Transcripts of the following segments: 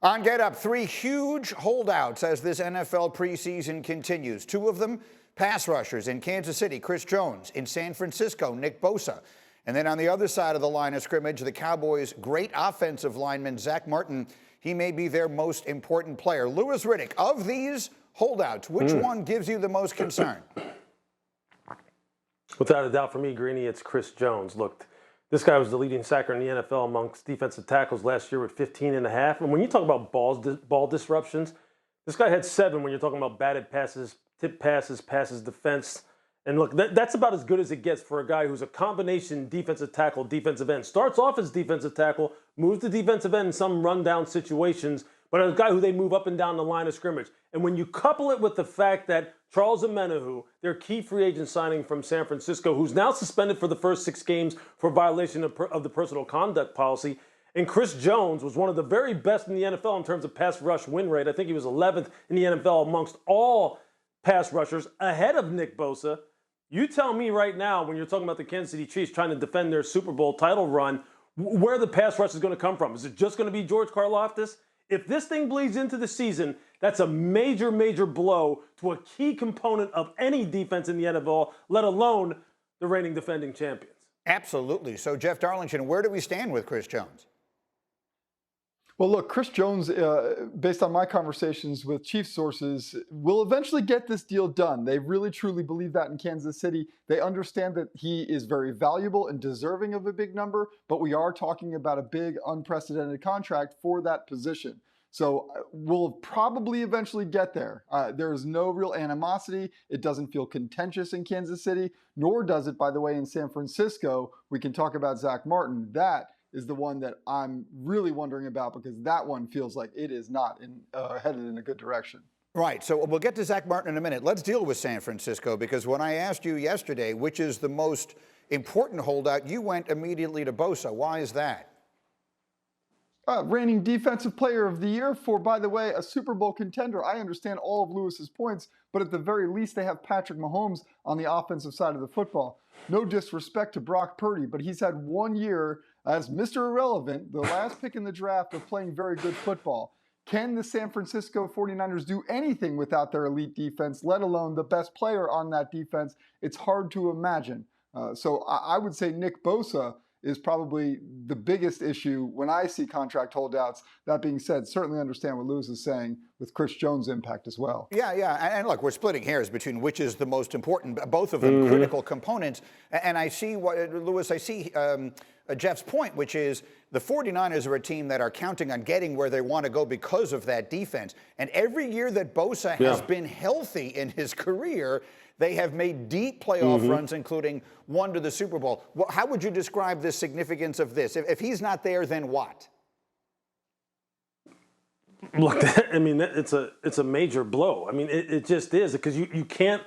On Get Up, 3 huge holdouts as this NFL preseason continues. 2 of them pass rushers in Kansas City, Chris Jones. In San Francisco, Nick Bosa. And then on the other side of the line of scrimmage, the Cowboys' great offensive lineman, Zack Martin. He may be their most important player. Louis Riddick, of these holdouts, which one gives you the most concern? Without a doubt for me, Greeny, it's Chris Jones. Look, this guy was the leading sacker in the NFL amongst defensive tackles last year with 15 and a half. And when you talk about ball disruptions, this guy had 7 when you're talking about batted passes, tip passes, passes defense. And look, that's about as good as it gets for a guy who's a combination defensive tackle, defensive end. Starts off as defensive tackle, moves to defensive end in some rundown situations, but a guy who they move up and down the line of scrimmage. And when you couple it with the fact that Charles Omenihu, their key free agent signing from San Francisco, who's now suspended for the first 6 games for violation of the personal conduct policy, and Chris Jones was one of the very best in the NFL in terms of pass rush win rate. I think he was 11th in the NFL amongst all pass rushers, ahead of Nick Bosa. You tell me right now, when you're talking about the Kansas City Chiefs trying to defend their Super Bowl title run, where the pass rush is going to come from. Is it just going to be George Karlaftis? If this thing bleeds into the season, that's a major, major blow to a key component of any defense in the NFL, let alone the reigning defending champions. Absolutely. So, Jeff Darlington, where do we stand with Chris Jones? Well, look, Chris Jones, based on my conversations with Chiefs sources, will eventually get this deal done. They really, truly believe that in Kansas City. They understand that he is very valuable and deserving of a big number, but we are talking about a big, unprecedented contract for that position. So we'll probably eventually get there. There is no real animosity. It doesn't feel contentious in Kansas City, nor does it, by the way, in San Francisco. We can talk about Zack Martin. That is the one that I'm really wondering about, because that one feels like it is not headed in a good direction. Right. So we'll get to Zack Martin in a minute. Let's deal with San Francisco, because when I asked you yesterday which is the most important holdout, you went immediately to Bosa. Why is that? Reigning Defensive Player of the Year for, by the way, a Super Bowl contender. I understand all of Lewis's points, but at the very least, they have Patrick Mahomes on the offensive side of the football. No disrespect to Brock Purdy, but he's had 1 year as Mr. Irrelevant, the last pick in the draft, of playing very good football. Can the San Francisco 49ers do anything without their elite defense, let alone the best player on that defense? It's hard to imagine. So I would say Nick Bosa is probably the biggest issue when I see contract holdouts. That being said, certainly understand what Lewis is saying with Chris Jones' impact as well. Yeah. And look, we're splitting hairs between which is the most important, both of them critical components. And I see what, Lewis, I see Jeff's point, which is the 49ers are a team that are counting on getting where they want to go because of that defense. And every year that Bosa has been healthy in his career, they have made deep playoff runs, including one to the Super Bowl. Well, how would you describe the significance of this? If he's not there, then what? Look, I mean, it's a major blow. I mean, it just is, because you can't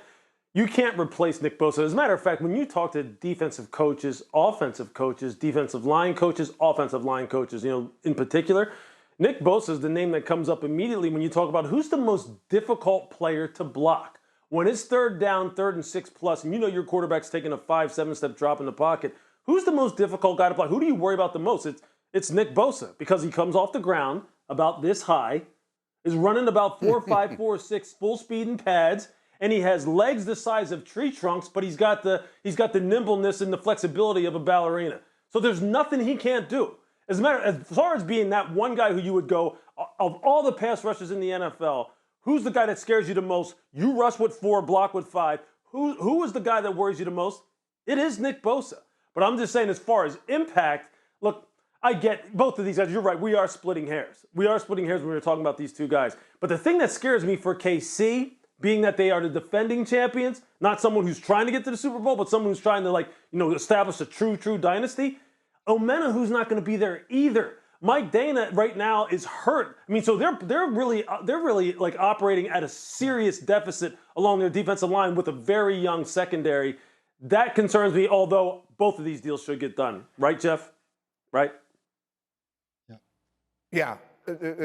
replace Nick Bosa. As a matter of fact, when you talk to defensive coaches, offensive coaches, defensive line coaches, offensive line coaches, in particular, Nick Bosa is the name that comes up immediately when you talk about who's the most difficult player to block. When it's 3rd down, 3rd and 6 plus, and your quarterback's taking a 5-7 step drop in the pocket, who's the most difficult guy to block? Who do you worry about the most? It's Nick Bosa, because he comes off the ground about this high, is running about 4.5, 4.6 full speed in pads, and he has legs the size of tree trunks, but he's got the nimbleness and the flexibility of a ballerina. So there's nothing he can't do. As far as being that one guy who you would go, of all the pass rushers in the NFL, who's the guy that scares you the most? You rush with 4, block with 5. Who is the guy that worries you the most? It is Nick Bosa. But I'm just saying, as far as impact, look, I get both of these guys. You're right. We are splitting hairs. We are splitting hairs when we're talking about these two guys. But the thing that scares me for KC, being that they are the defending champions, not someone who's trying to get to the Super Bowl, but someone who's trying to establish a true dynasty, Omenihu's not going to be there either. Mike Dana right now is hurt. I mean, so they're really like operating at a serious deficit along their defensive line with a very young secondary. That concerns me, although both of these deals should get done. Right, Jeff? Right? Yeah.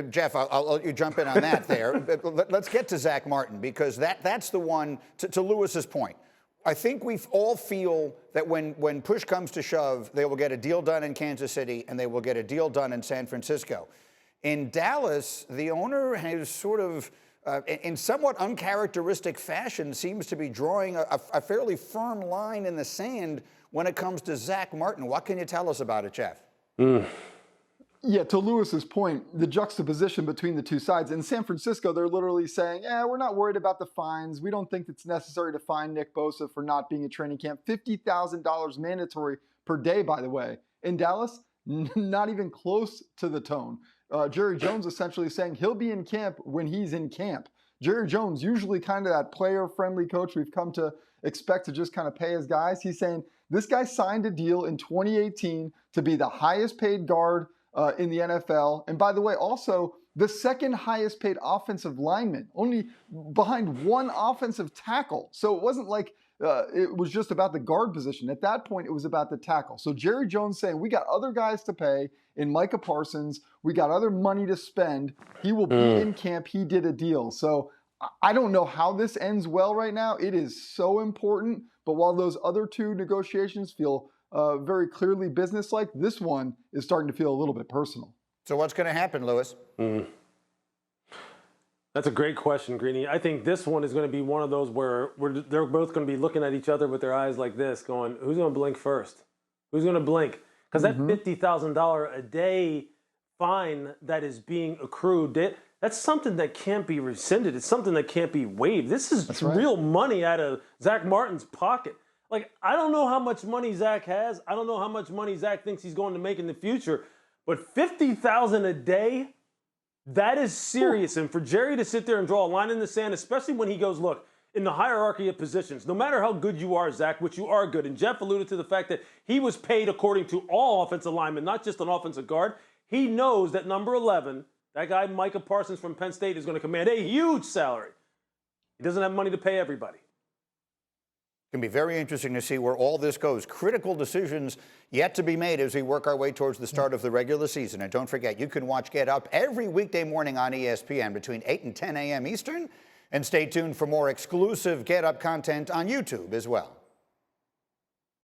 Jeff, I'll let you jump in on that there. Let's get to Zack Martin, because that's the one, to Lewis's point. I think we all feel that when push comes to shove, they will get a deal done in Kansas City and they will get a deal done in San Francisco. In Dallas, the owner has sort of, in somewhat uncharacteristic fashion, seems to be drawing a fairly firm line in the sand when it comes to Zack Martin. What can you tell us about it, Jeff? Yeah, to Lewis's point, the juxtaposition between the two sides. In San Francisco, they're literally saying, we're not worried about the fines. We don't think it's necessary to fine Nick Bosa for not being at training camp. $50,000 mandatory per day, by the way. In Dallas, not even close to the tone. Jerry Jones essentially saying he'll be in camp when he's in camp. Jerry Jones, usually kind of that player-friendly coach we've come to expect to just kind of pay his guys. He's saying this guy signed a deal in 2018 to be the highest paid guard in the NFL. And by the way, also the second highest paid offensive lineman, only behind one offensive tackle. So it wasn't like it was just about the guard position. At that point, it was about the tackle. So Jerry Jones saying, we got other guys to pay in Micah Parsons. We got other money to spend. He will be in camp. He did a deal. So I don't know how this ends well right now. It is so important. But while those other two negotiations feel very clearly businesslike, this one is starting to feel a little bit personal. So what's going to happen, Lewis? That's a great question, Greeny. I think this one is going to be one of those where they're both going to be looking at each other with their eyes like this, going, who's going to blink first? Who's going to blink? Because that $50,000 a day fine that is being accrued, that's something that can't be rescinded. It's something that can't be waived. This is real money out of Zack Martin's pocket. Like, I don't know how much money Zack has. I don't know how much money Zack thinks he's going to make in the future. But $50,000 a day, that is serious. And for Jerry to sit there and draw a line in the sand, especially when he goes, look, in the hierarchy of positions, no matter how good you are, Zack, which you are good, and Jeff alluded to the fact that he was paid according to all offensive linemen, not just an offensive guard, he knows that number 11, that guy Micah Parsons from Penn State, is going to command a huge salary. He doesn't have money to pay everybody. It's going to be very interesting to see where all this goes. Critical decisions yet to be made as we work our way towards the start of the regular season. And don't forget, you can watch Get Up every weekday morning on ESPN between 8 and 10 a.m. Eastern. And stay tuned for more exclusive Get Up content on YouTube as well.